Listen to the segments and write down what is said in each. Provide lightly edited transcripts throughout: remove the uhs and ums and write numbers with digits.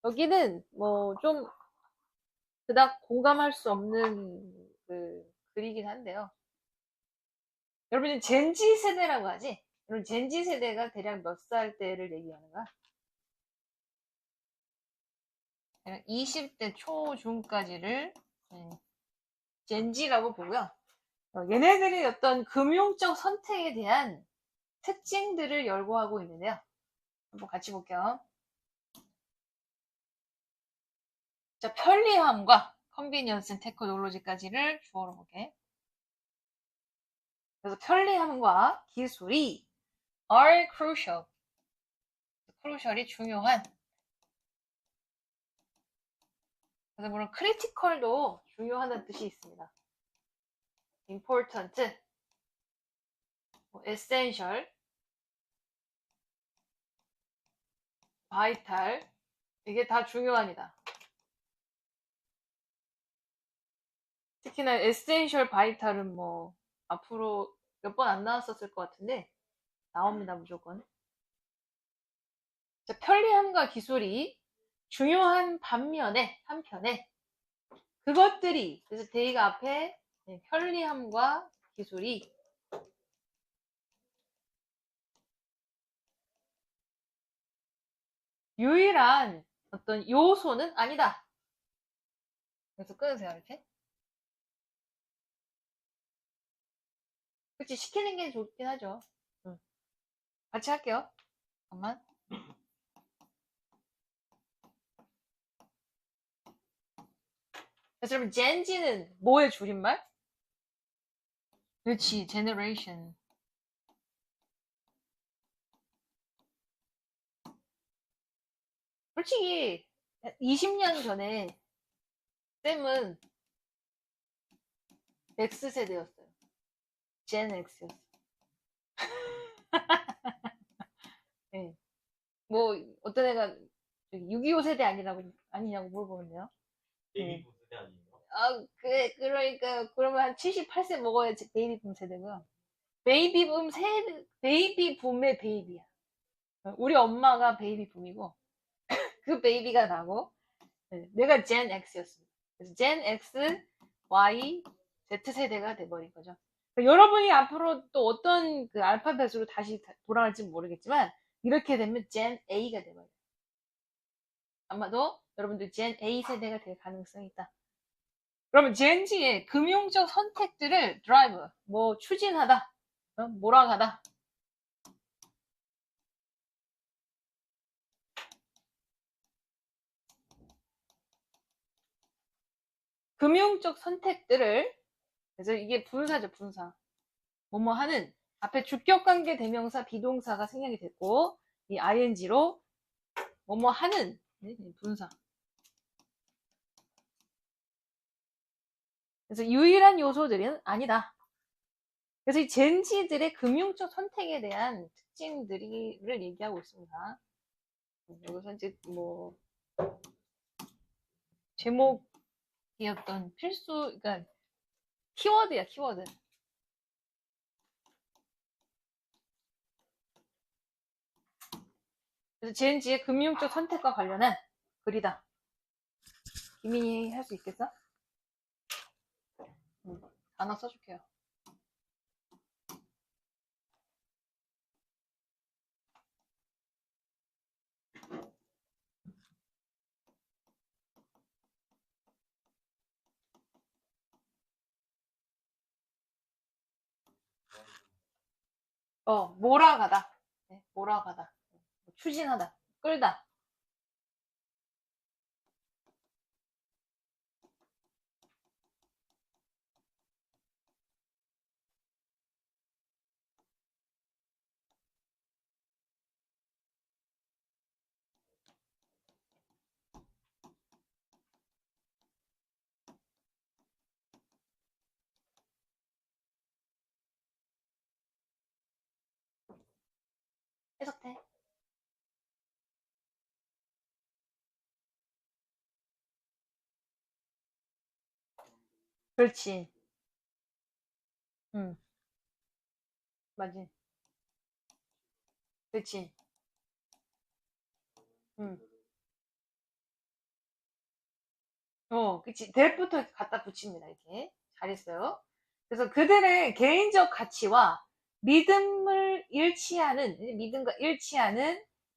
여기는 뭐 좀 그닥 공감할 수 없는 그 글이긴 한데요. 여러분이 젠지 세대라고 하지? 여러분 젠지 세대가 대략 몇 살 때를 얘기하는가? 대략 20대 초중까지를 젠지라고 보고요. 얘네들의 어떤 금융적 선택에 대한 특징들을 열거하고 있는데요. 한번 같이 볼게요. 자, 편리함과 컨비니언스, 테크놀로지까지를 주어로 볼게. 그래서 편리함과 기술이 are crucial. crucial이 중요한. 그래서 물론 critical도 중요하다는 뜻이 있습니다. important, essential, vital 이게 다 중요합니다. 특히나 essential, vital은 뭐 앞으로 몇 번 안 나왔었을 것 같은데 나옵니다 무조건. 자, 편리함과 기술이 중요한 반면에 한편에 그것들이 그래서 데이가 앞에 편리함과 기술이 유일한 어떤 요소는 아니다. 그래서 끊으세요 이렇게. 그치 시키는 게 좋긴 하죠. 응. 같이 할게요. 잠깐만. 그래서 여러분 젠지는 뭐의 줄임말? 그렇지 generation. 솔직히 20년 전에 쌤은 X세대였어요. 젠 X였어요. 네. 뭐 어떤 애가 6.25 세대 아니냐고 물어보는데요. 베이비 붐 세대 아니에요? 아, 그러니까 그러면 한 78세 먹어야 베이비붐 세대고요. 베이비붐의 베이비야. 우리 엄마가 베이비붐이고 그 베이비가 나고 내가 젠 X였습니다. 그래서 젠 X, Y, Z 세대가 돼버린 거죠. 그러니까 여러분이 앞으로 또 어떤 그 알파벳으로 다시 돌아갈지 모르겠지만 이렇게 되면 젠 A가 돼버려요. 아마도 여러분들 젠 A 세대가 될 가능성이 있다. 그러면 젠지의 금융적 선택들을 드라이브, 뭐 추진하다, 몰아가다. 금융적 선택들을 그래서 이게 분사죠 분사. 뭐뭐 하는 앞에 주격관계 대명사 비동사가 생략이 됐고 이 ing로 뭐뭐 하는 분사. 그래서 유일한 요소들은 아니다. 그래서 이 젠지들의 금융적 선택에 대한 특징들을 얘기하고 있습니다. 여기서 이제 뭐 제목이었던 필수, 그러니까 키워드야 키워드. 그래서 젠지의 금융적 선택과 관련한 글이다. 김민희 할 수 있겠어? 단어 써줄게요. 몰아가다. 네, 몰아가다. 추진하다. 끌다. 해석돼. 그렇지. 응, 맞지. 그렇지. 응. 그치. that부터 갖다 붙입니다. 이렇게. 잘했어요. 그래서 그들의 개인적 가치와 믿음과 일치하는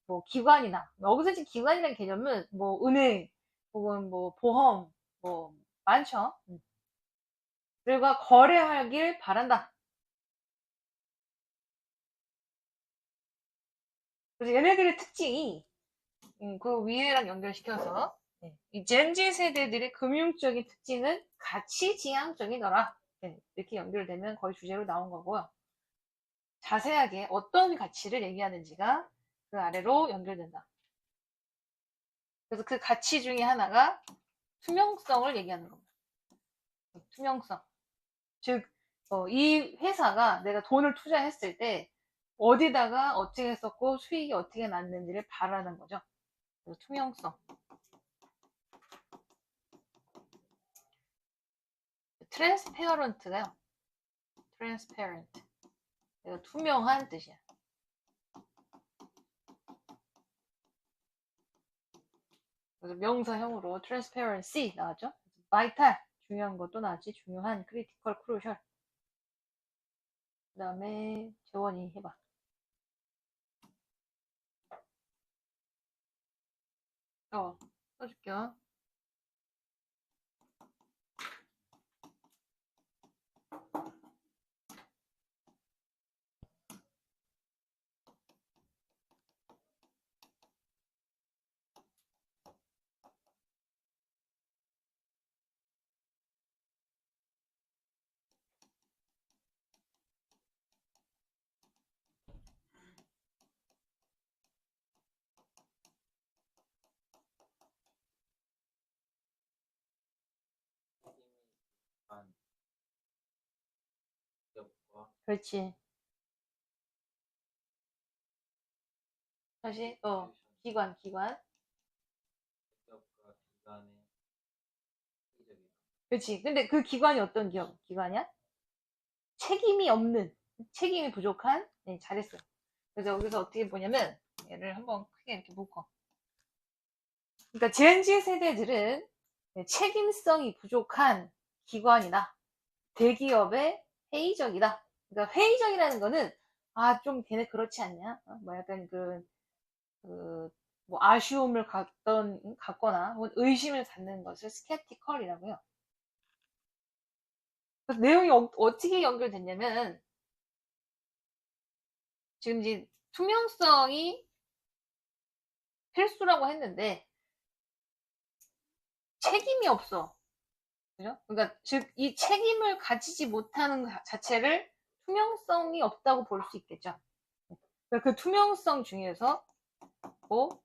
뭐 기관이나, 여기서 지금 기관이라는 개념은 뭐 은행, 혹은 뭐 보험, 뭐 많죠. 들과 거래하길 바란다. 그래서 얘네들의 특징이 그 위에랑 연결시켜서 이 젠지 세대들의 금융적인 특징은 가치지향적이더라. 이렇게 연결되면 거의 주제로 나온 거고요. 자세하게 어떤 가치를 얘기하는지가 그 아래로 연결된다. 그래서 그 가치 중에 하나가 투명성을 얘기하는 겁니다. 투명성. 즉, 이 회사가 내가 돈을 투자했을 때 어디다가 어떻게 했었고 수익이 어떻게 났는지를 바라는 거죠. 그래서 투명성. 트랜스페어런트가요. 트랜스페어런트. 내가 투명한 뜻이야. 그래서 명사형으로 transparency 나왔죠. vital 중요한 것도 나왔지. 중요한 critical, crucial. 그 다음에 재원이 해봐. 써줄게요. 한 기업과 그렇지. 다시 기관. 기업과 기관의 회의적이다. 그렇지. 근데 그 기관이 어떤 기관이야? 책임이 부족한. 네, 잘했어요. 그래서 여기서 어떻게 보냐면 얘를 한번 크게 이렇게 묶어. 그러니까 젠지 세대들은 책임성이 부족한 기관이다. 대기업의 회의적이다. 그러니까 회의적이라는 거는 좀 걔네 그렇지 않냐? 뭐 약간 뭐 아쉬움을 갖거나 혹은 의심을 갖는 것을 스캡티컬이라고요. 그래서 내용이 어떻게 연결됐냐면 지금 이제 투명성이 필수라고 했는데 책임이 없어. 그죠? 그러니까 즉 이 책임을 가지지 못하는 것 자체를 투명성이 없다고 볼 수 있겠죠. 그 투명성 중에서 뭐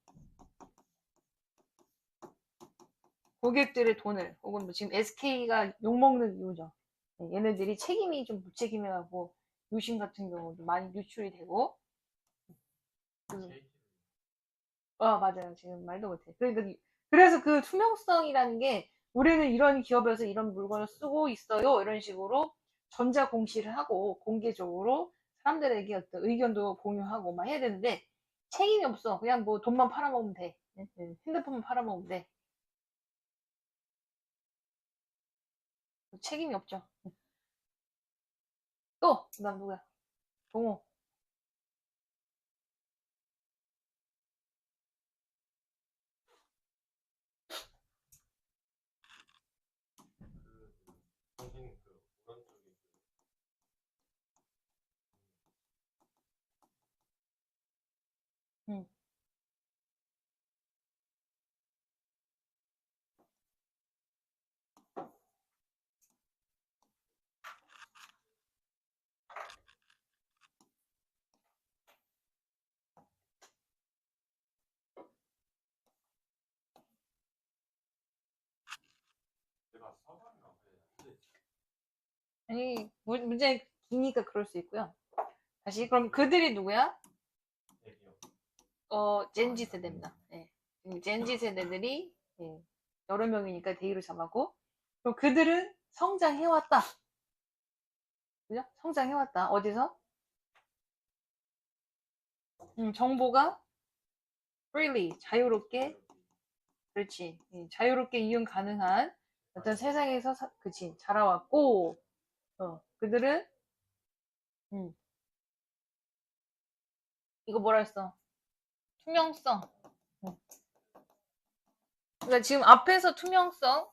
고객들의 돈을 혹은 뭐 지금 SK가 욕먹는 이유죠. 얘네들이 책임이 좀 무책임해하고 유심 같은 경우도 많이 유출이 되고 맞아요. 지금 말도 못해. 그래서 그 투명성이라는 게 우리는 이런 기업에서 이런 물건을 쓰고 있어요. 이런 식으로 전자 공시를 하고 공개적으로 사람들에게 어떤 의견도 공유하고 막 해야 되는데 책임이 없어. 그냥 뭐 돈만 팔아먹으면 돼. 핸드폰만 팔아먹으면 돼. 책임이 없죠. 또, 그다음 누구야? 동호. 선생님 그 오른쪽에 응. 내가 사과를 안 해. 아니, 문제 기니까 그럴 수 있고요. 다시, 그럼 그들이 누구야? 대기업. 젠지 세대입니다. 예. 젠지 세대들이 여러 명이니까 대의로 잡았고 그럼 그들은 성장해왔다. 그죠? 성장해왔다. 어디서? 정보가 freely 자유롭게 그렇지. 자유롭게 이용 가능한 어떤 세상에서 그치 자라왔고 그들은 이거 뭐라 했어? 투명성. 그러니까 지금 앞에서 투명성.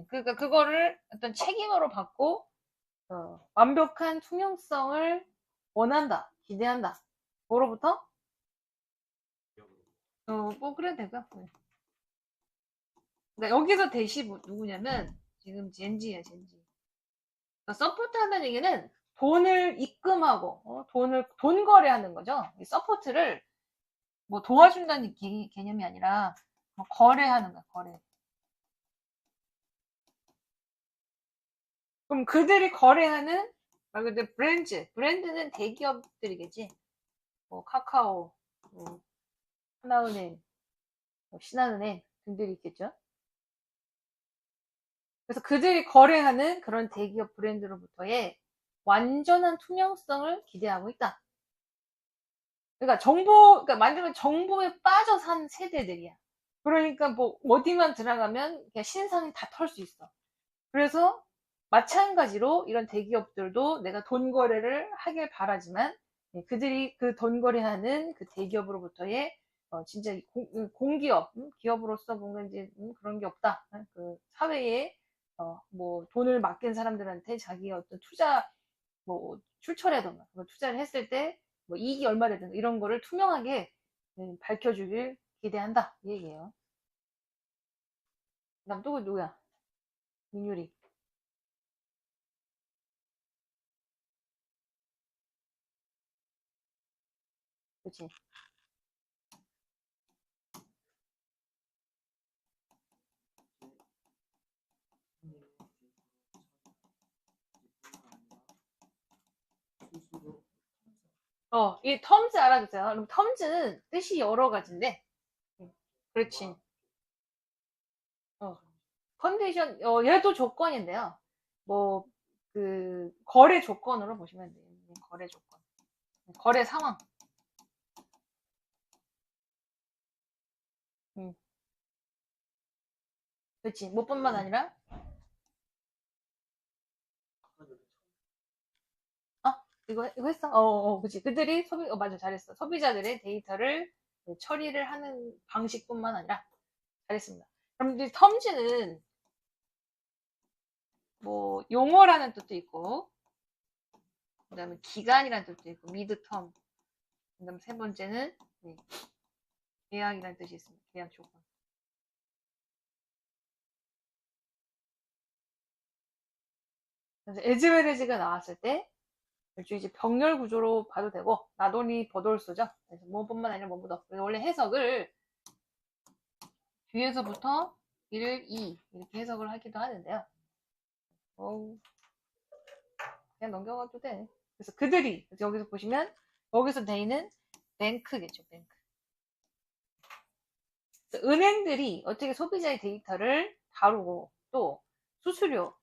그러니까 그거를 어떤 책임으로 받고 완벽한 투명성을 원한다, 기대한다. 뭐로부터? 뭐 그래도 되고요. 그러니까 여기서 대시 누구냐면 지금 젠지야, 젠지. 그러니까 서포트한다는 얘기는 돈을 입금하고 돈 거래하는 거죠. 이 서포트를 뭐 도와준다는 개념이 아니라 뭐 거래하는 거야, 거래. 그럼 그들이 거래하는 말 그대로 브랜드는 대기업들이겠지. 뭐 카카오, 뭐 하나은행, 뭐 신한은행 등들이 있겠죠. 그래서 그들이 거래하는 그런 대기업 브랜드로부터의 완전한 투명성을 기대하고 있다. 그러니까 그러니까 만들면 정보에 빠져 산 세대들이야. 그러니까 뭐 어디만 들어가면 그냥 신상이 다 털 수 있어. 그래서 마찬가지로 이런 대기업들도 내가 돈 거래를 하길 바라지만 그들이 그 돈 거래하는 그 대기업으로부터의 진짜 공기업 기업으로서 뭔가 이제 그런 게 없다. 그 사회에 뭐 돈을 맡긴 사람들한테 자기 어떤 투자 뭐 출처라던가 뭐 투자를 했을 때 뭐 이익이 얼마 되든 이런 거를 투명하게 밝혀주길 기대한다 이 얘기예요. 그다음 또 누구야? 민유리. 그치? 이 텀즈 알아두세요. 그럼 텀즈는 뜻이 여러 가지인데, 그렇지. 컨디션, 얘도 조건인데요. 뭐, 거래 조건으로 보시면 돼요. 거래 조건. 거래 상황. 음, 그렇지. 뭐뿐만 아니라, 이거 했어? 그치. 그들이 맞아, 잘했어. 소비자들의 데이터를 처리를 하는 방식뿐만 아니라, 잘했습니다. 그럼 이제 텀즈는 뭐, 용어라는 뜻도 있고, 그 다음에 기간이라는 뜻도 있고, 미드텀. 그 다음 세 번째는, 계약이라는 뜻이 있습니다. 계약 조건. 그래서 에즈웨레즈가 나왔을 때, 일종의 이제 병렬 구조로 봐도 되고, 나돈이 버돌소죠. 그래서 뭐뿐만 아니라 뭐보다. 원래 해석을 뒤에서부터 1, 2 이렇게 해석을 하기도 하는데요. 그냥 넘겨가도 돼. 그래서 그들이 여기서 보시면 여기서 데이는 뱅크겠죠. 뱅크. 은행들이 어떻게 소비자의 데이터를 다루고 또 수수료,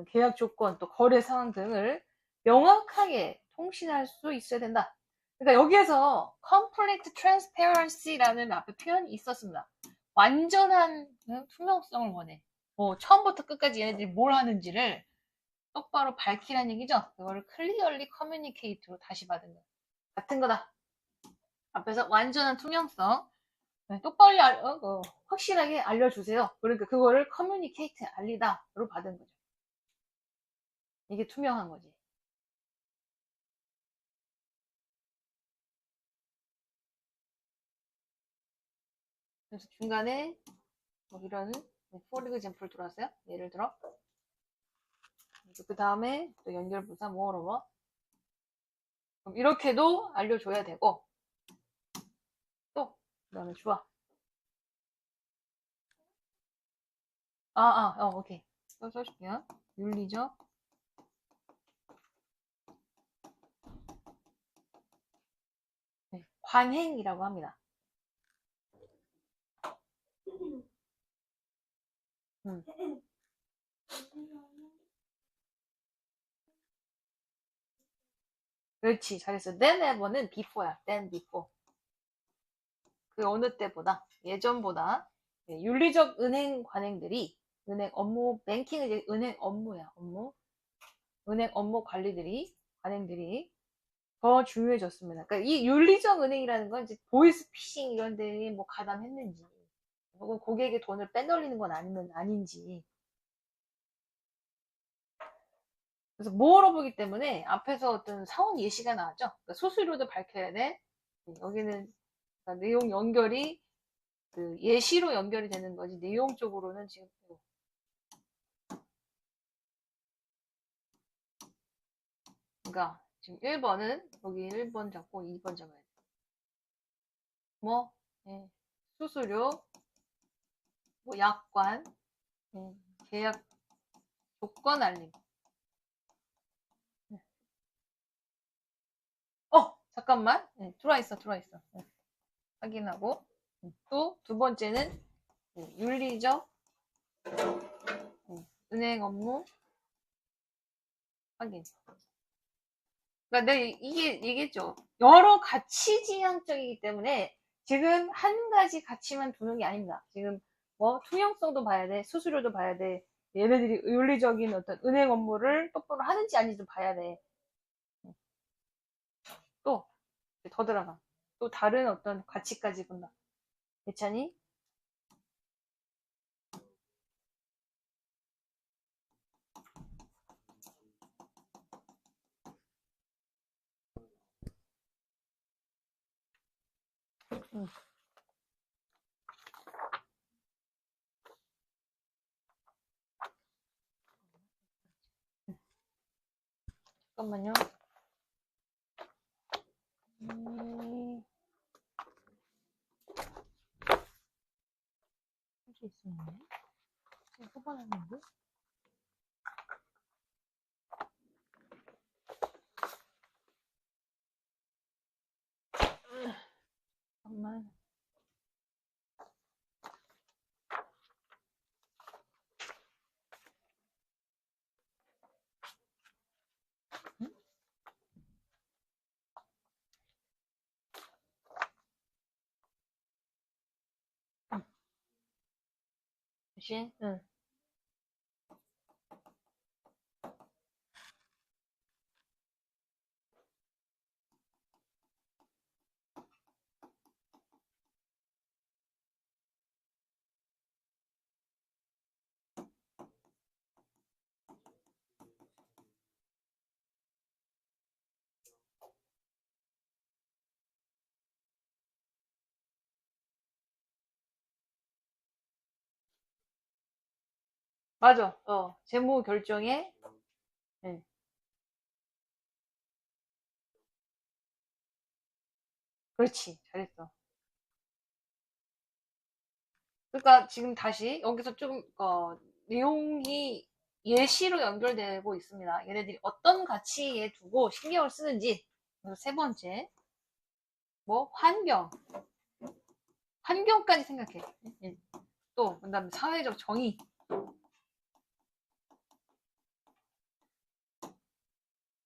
계약 조건, 또 거래 상황 등을 명확하게 통신할 수 있어야 된다. 그러니까 여기에서 complete transparency라는 앞에 표현이 있었습니다. 완전한 투명성을 원해. 처음부터 끝까지 얘네들이 뭘 하는지를 똑바로 밝히라는 얘기죠. 그거를 clearly communicate로 다시 받은 거. 같은 거다. 앞에서 완전한 투명성. 똑바로 확실하게 알려주세요. 그러니까 그거를 커뮤니케이트 알리다로 받은 거죠. 이게 투명한 거지. 그래서 중간에 뭐 이런 for example 들어왔어요. 예를 들어 그 다음에 또 연결부사 moreover 그럼 이렇게도 알려줘야 되고 또 그다음에 주어 오케이 또 써줄게요. 윤리적 관행이라고 합니다. 음. 그렇지 잘했어. then ever는 before야. then before 그 어느 때보다 예전보다 윤리적 은행 관행들이 은행 업무, 뱅킹은 이제 은행 업무야, 업무. 은행 업무 관행들이 더 중요해졌습니다. 그러니까 이 윤리적 은행이라는 건 이제 보이스피싱 이런 데에 뭐 가담했는지, 혹은 고객의 돈을 빼돌리는 건 아니면 아닌지. 그래서 뭐로 보기 때문에 앞에서 어떤 상황 예시가 나왔죠. 그러니까 수수료도 밝혀야 돼. 여기는 그러니까 내용 연결이 그 예시로 연결이 되는 거지 내용적으로는 지금 그러니까 지금 1번은 여기 1번 잡고 2번 잡아야 돼. 뭐 예, 수수료, 뭐 약관, 계약 조건 알림. 잠깐만. 들어와 있어. 확인하고. 또 두 번째는 윤리적 은행 업무 확인. 그러니까 내가 이게 얘기했죠. 여러 가치 지향적이기 때문에 지금 한 가지 가치만 두는 게 아닙니다. 지금 뭐 투명성도 봐야 돼, 수수료도 봐야 돼, 얘네들이 윤리적인 어떤 은행 업무를 똑바로 하는지 아닌지도 봐야 돼. 또 더 들어가. 또 다른 어떤 가치까지 본다. 괜찮니? 응. 잠깐만요. 할 수 있었네. 후반했는데? 잠깐만. 응? 응. 다시? 응. 맞아. 재무 결정에, 응. 그렇지. 잘했어. 그러니까 지금 다시 여기서 좀, 내용이 예시로 연결되고 있습니다. 얘네들이 어떤 가치에 두고 신경을 쓰는지. 그래서 세 번째, 뭐, 환경까지 생각해. 응. 또, 그 다음에 사회적 정의.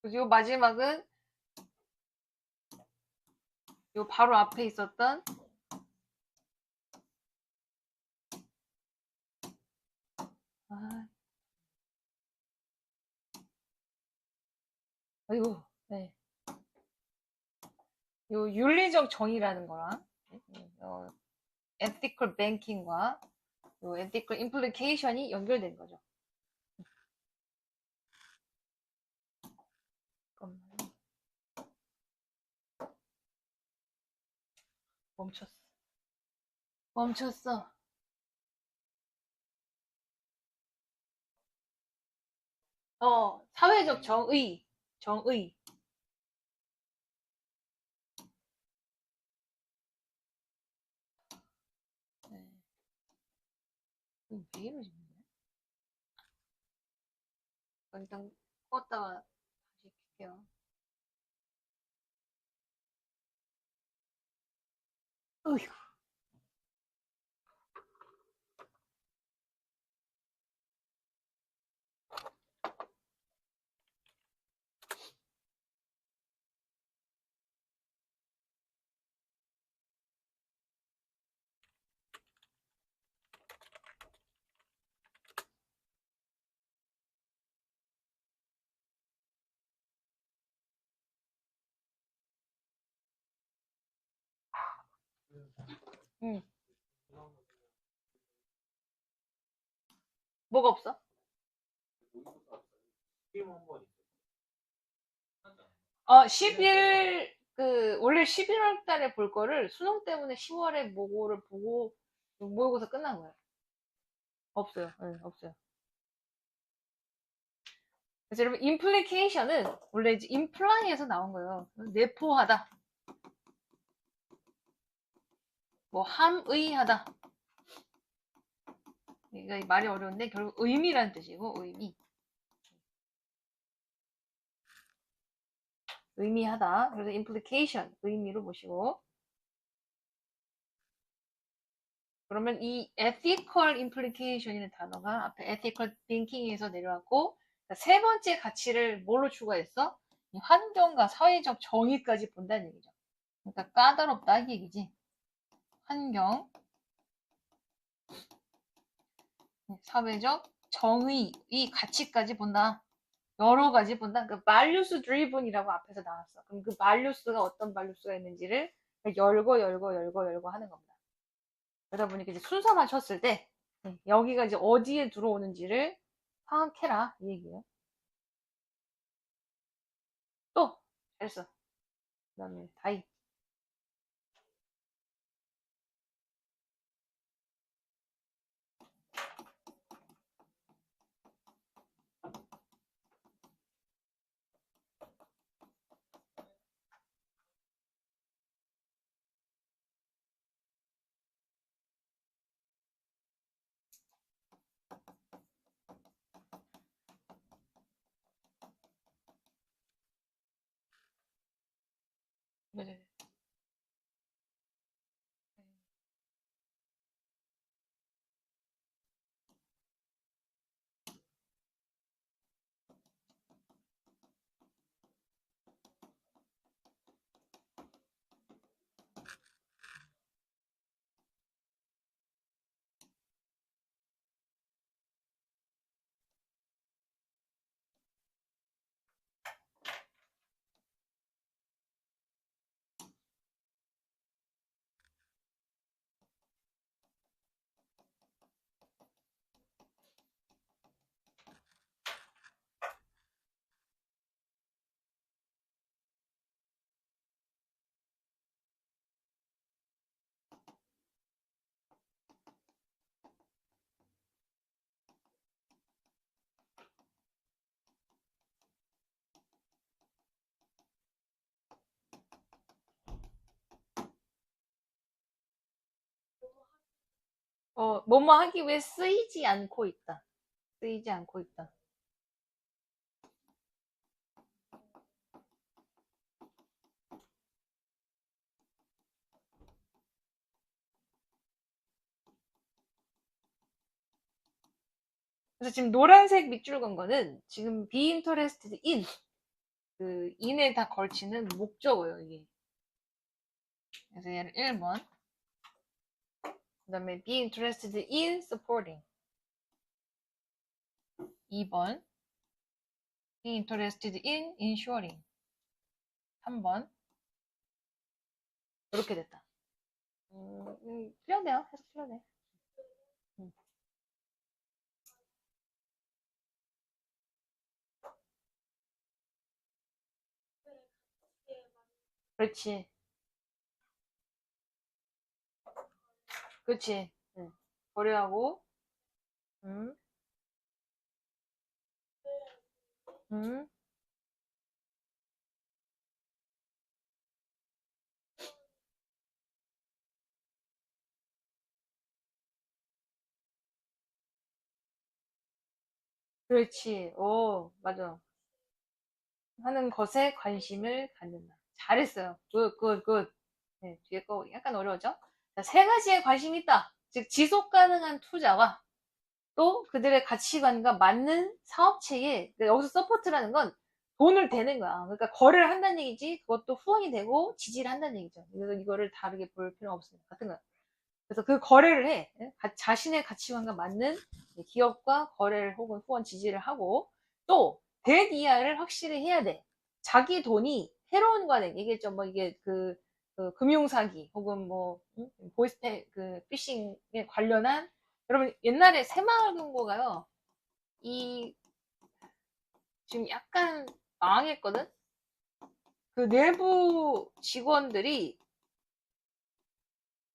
그리고 요 마지막은 요 바로 앞에 있었던, 아, 아이고, 네. 요 윤리적 정의라는 거랑, ethical banking과 요 ethical implication이 연결된 거죠. 잠깐만. 멈췄어. 멈췄어. 사회적 정의. 네. 왜 이러지? 일단 껐다가 다시 켤게요. 어휴. 응. 뭐가 없어? 게임 한번 있어. 원래 11월 달에 볼 거를 수능 때문에 10월에 모고를 보고 모의고사 끝난 거예요. 없어요. 네, 없어요. 그래서 여러분, implication은 원래 이제 imply에서 나온 거예요. 내포하다. 뭐, 함의하다. 이거 말이 어려운데 결국 의미라는 뜻이고, 의미. 의미하다. 그래서 implication, 의미로 보시고. 그러면 이 ethical implication이라는 단어가 앞에 ethical thinking에서 내려왔고, 세 번째 가치를 뭘로 추가했어? 이 환경과 사회적 정의까지 본다는 얘기죠. 그러니까 까다롭다 이 얘기지. 환경, 사회적 정의, 이 가치까지 본다. 여러 가지 본다. 그 values driven이라고 앞에서 나왔어. 그럼 그 values가 어떤 values가 있는지를 열고 하는 겁니다. 그러다 보니까 이제 순서만 쳤을 때 여기가 이제 어디에 들어오는지를 파악해라 이 얘기예요. 또 잘했어. 그다음에 다이. 네네. 뭐뭐 하기 위해 쓰이지 않고 있다. 쓰이지 않고 있다. 그래서 지금 노란색 밑줄 건 거는 지금 be interested in 그 in에 다 걸치는 목적어예요 이게. 그래서 얘를 1번. 그 다음에 be interested in supporting. 2번. be interested in ensuring. 3번. 이렇게 됐다. 필요하네요. 해석 필요하네. 그렇지. 그렇지. 고려하고, 음, 음, 그렇지. 오, 맞아. 하는 것에 관심을 갖는다. 잘했어요. 굿, 굿, 굿. 네, 뒤에 거 약간 어려워져? 자, 세 가지에 관심이 있다. 즉, 지속 가능한 투자와 또 그들의 가치관과 맞는 사업체에, 그러니까 여기서 서포트라는 건 돈을 대는 거야. 그러니까 거래를 한다는 얘기지, 그것도 후원이 되고 지지를 한다는 얘기죠. 그래서 이거를 다르게 볼 필요는 없습니다. 같은 거야. 그래서 그 거래를 해. 자신의 가치관과 맞는 기업과 거래를 혹은 후원 지지를 하고 또 대이하를 확실히 해야 돼. 자기 돈이 해로운 관행 얘기했죠. 뭐 이게 그 그 금융사기 혹은 뭐 보이스페 그 피싱에 관련한 여러분 옛날에 새마을금고가요 이 지금 약간 망했거든. 그 내부 직원들이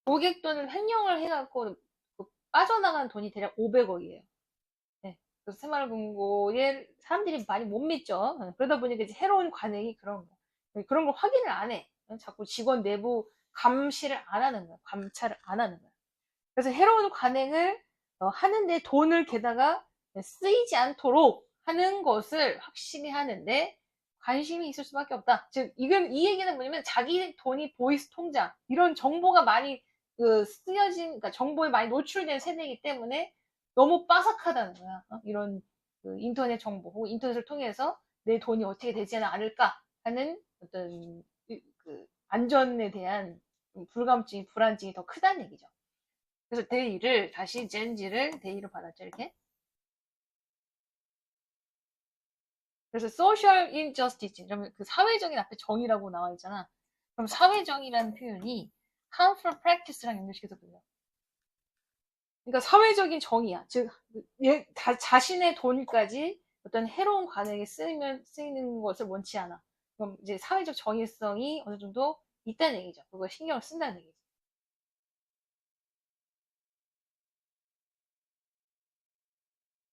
고객 돈을 횡령을 해갖고 그 빠져나간 돈이 대략 500억이에요. 네. 그래서 새마을금고에 사람들이 많이 못 믿죠. 그러다 보니까 이제 해로운 관행이 그런 거. 그런 걸 확인을 안 해. 자꾸 직원 내부 감시를 안 하는 거야. 감찰을 안 하는 거야. 그래서 해로운 관행을 하는데 돈을 게다가 쓰이지 않도록 하는 것을 확실히 하는데 관심이 있을 수밖에 없다. 즉, 이건 이 얘기는 뭐냐면 자기 돈이 보이스 통장 이런 정보가 많이 쓰여진, 그러니까 정보에 많이 노출된 세대이기 때문에 너무 빠삭하다는 거야. 이런 그 인터넷 정보 혹은 인터넷을 통해서 내 돈이 어떻게 되지는 않을까 하는 어떤 그 안전에 대한 불감증이 불안증이 더 크다는 얘기죠. 그래서 대의를 다시 젠지를 대의로 받았죠. 이렇게. 그래서 social injustice 그러면 그 사회적인 앞에 정의라고 나와 있잖아. 그럼 사회정의라는 표현이 harmful practice랑 연결시켜서 불려. 그러니까 사회적인 정의야. 즉 자신의 돈까지 어떤 해로운 관행에 쓰이는 것을 원치 않아. 그럼 이제 사회적 정의성이 어느 정도 있다는 얘기죠. 그걸 신경을 쓴다는 얘기죠.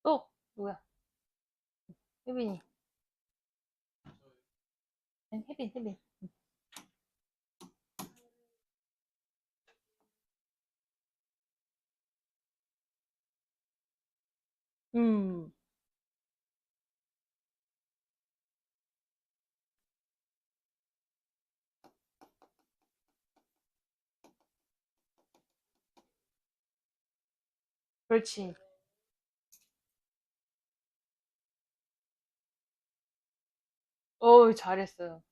또 누구야? 혜빈이. 혜빈. 음, 그렇지. 잘했어요.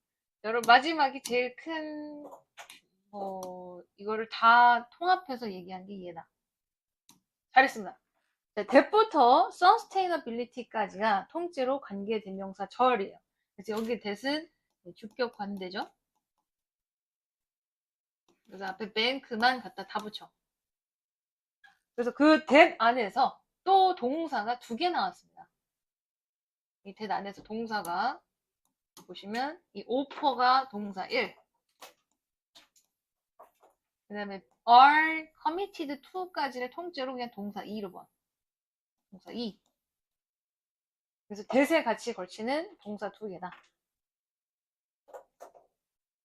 여러분, 마지막이 제일 큰, 이거를 다 통합해서 얘기한 게 얘다. 잘했습니다. 자, that부터 sustainability까지가 통째로 관계대명사 절이에요. 그래서 여기 that은 주격 관대죠. 그래서 앞에 bank만 갖다 다 붙여. 그래서 그 that 안에서 또 동사가 2개 나왔습니다. 이 that 안에서 동사가 보시면 이 offer가 동사 1, 그 다음에 are committed to까지를 통째로 그냥 동사 2로 봐. 동사 2. 그래서 대세 같이 걸치는 동사 2개다.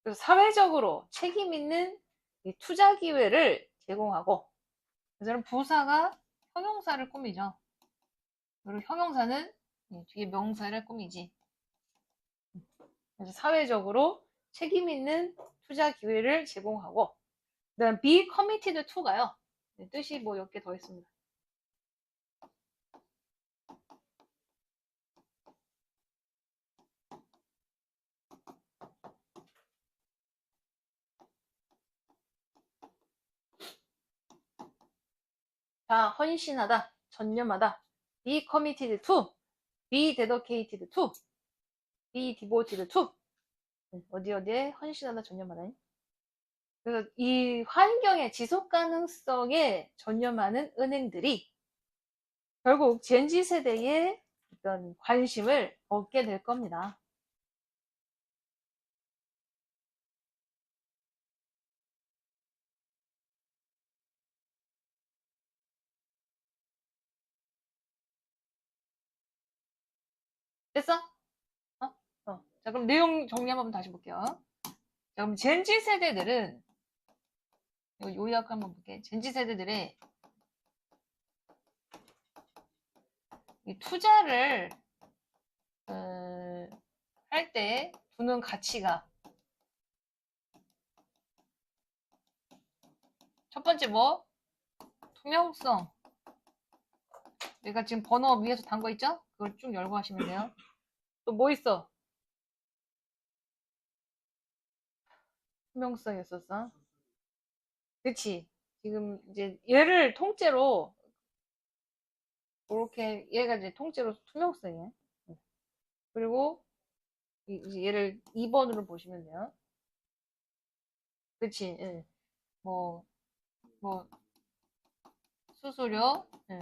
그래서 사회적으로 책임 있는 이 투자 기회를 제공하고, 그래서 부사가 형용사를 꾸미죠. 그리고 형용사는 뒤에 명사를 꾸미지. 그래서 사회적으로 책임 있는 투자 기회를 제공하고, 그 다음 be committed to가요. 뜻이 뭐 몇 개 더 있습니다. 자, 헌신하다, 전념하다. be committed to, be dedicated to, be devoted to. 어디에 헌신하다, 전념하다. 그래서 이 환경의 지속 가능성에 전념하는 은행들이 결국 젠지 세대의 어떤 관심을 얻게 될 겁니다. 됐어? 자, 그럼 내용 정리 한번 다시 볼게요. 자, 그럼 젠지 세대들은 이거 요약 한번 볼게. 젠지 세대들의 이 투자를 할 때 두는 가치가 첫 번째 뭐? 투명성. 내가 지금 번호 위에서 단 거 있죠? 그걸 쭉 열고 하시면 돼요. 또 뭐 있어? 투명성이었었어. 그치? 지금 이제 얘를 통째로 이렇게 얘가 이제 통째로 투명성이에요. 그리고 이제 얘를 2번으로 보시면 돼요. 그치, 예. 뭐, 수수료, 예.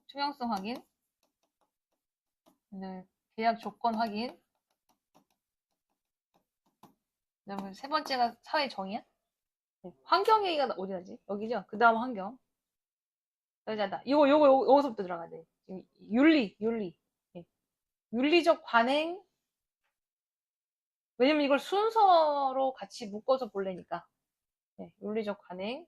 투명성 확인, 네. 계약 조건 확인, 그다음에 세 번째가 사회 정의야? 네. 환경 얘기가 어디 가지? 여기죠? 그 다음 환경. 여기다. 요거서부터 들어가야 돼. 윤리. 예. 윤리적 관행. 왜냐면 이걸 순서로 같이 묶어서 볼래니까. 네, 윤리적 관행.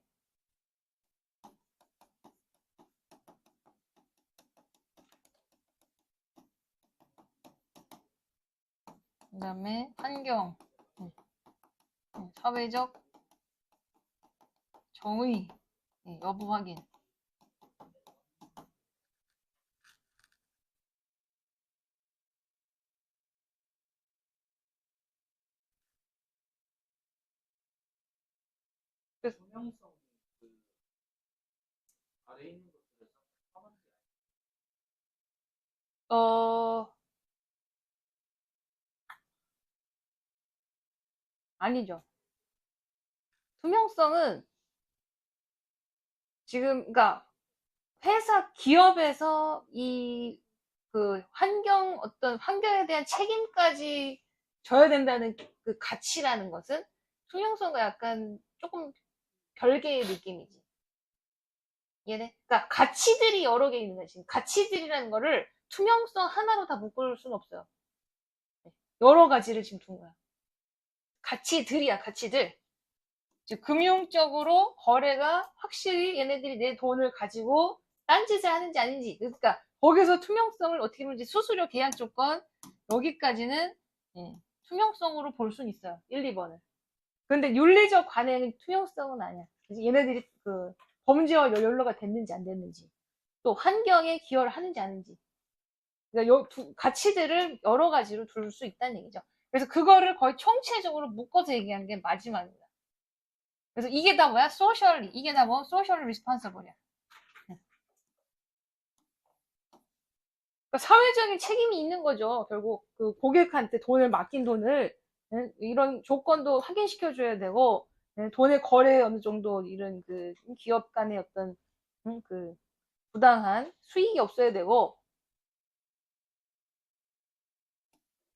그 다음에 환경. 사회적 정의. 여부 확인. 그래서, 투명성 그 아래 있는 것들을 포함한 게 아니죠. 투명성은 지금, 그러니까 회사, 기업에서 어떤 환경에 대한 책임까지 져야 된다는 그 가치라는 것은 투명성과 약간 조금 별개의 느낌이지. 이해돼? 그러니까 가치들이 여러 개 있는 거야, 지금. 가치들이라는 거를 투명성 하나로 다 묶을 수는 없어요. 여러 가지를 지금 둔 거야. 가치들이야, 가치들. 즉, 금융적으로 거래가 확실히 얘네들이 내 돈을 가지고 딴짓을 하는지 아닌지. 그러니까 거기서 투명성을 어떻게 보면 수수료 계약 조건 여기까지는 투명성으로 볼 수는 있어요. 1, 2번을. 근데 윤리적 관행은 투명성은 아니야. 그래서 얘네들이 그 범죄와 연루가 됐는지 안 됐는지, 또 환경에 기여를 하는지 안 하는지. 그러니까 가치들을 여러 가지로 둘 수 있다는 얘기죠. 그래서 그거를 거의 총체적으로 묶어서 얘기하는 게 마지막입니다. 그래서 이게 다 뭐야? 이게 다 뭐? 소셜 리스폰서블이야. 그러니까 사회적인 책임이 있는 거죠. 결국 그 고객한테 돈을 맡긴 돈을 이런 조건도 확인시켜줘야 되고, 돈의 거래에 어느 정도 이런 그 기업 간의 어떤 그 부당한 수익이 없어야 되고,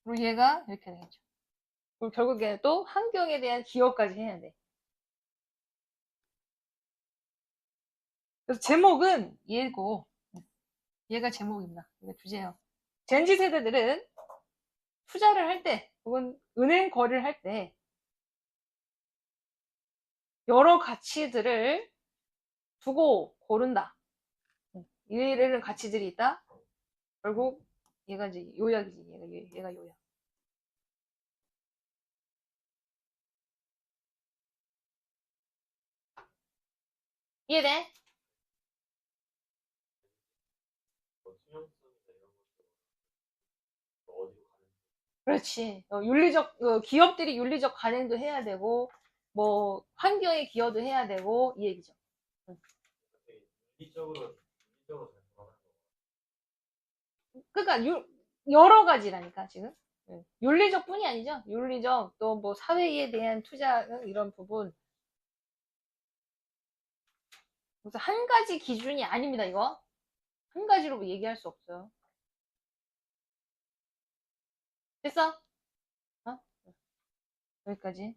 그리고 얘가 이렇게 되겠죠. 그리고 결국에 또 환경에 대한 기여까지 해야 돼. 그래서 제목은 얘고, 얘가 제목입니다. 얘가 주제예요. 젠지 세대들은 투자를 할 때, 혹은 은행 거래를 할 때, 여러 가치들을 두고 고른다. 이래는 가치들이 있다. 결국 얘가 이제 요약이지. 얘가 요약. 이해돼? 뭐 투명성이나 이런 것들 어디로 가는지 그렇지. 기업들이 윤리적 관행도 해야 되고, 뭐 환경에 기여도 해야 되고, 이 얘기죠. 되게 윤리적으로 잘 돌아가는 거. 그러니까 여러 가지라니까 지금. 윤리적 뿐이 아니죠. 윤리적, 또 뭐 사회에 대한 투자, 이런 부분. 그래서 한 가지 기준이 아닙니다, 이거. 한 가지로 뭐 얘기할 수 없어요. 됐어? 어? 여기까지.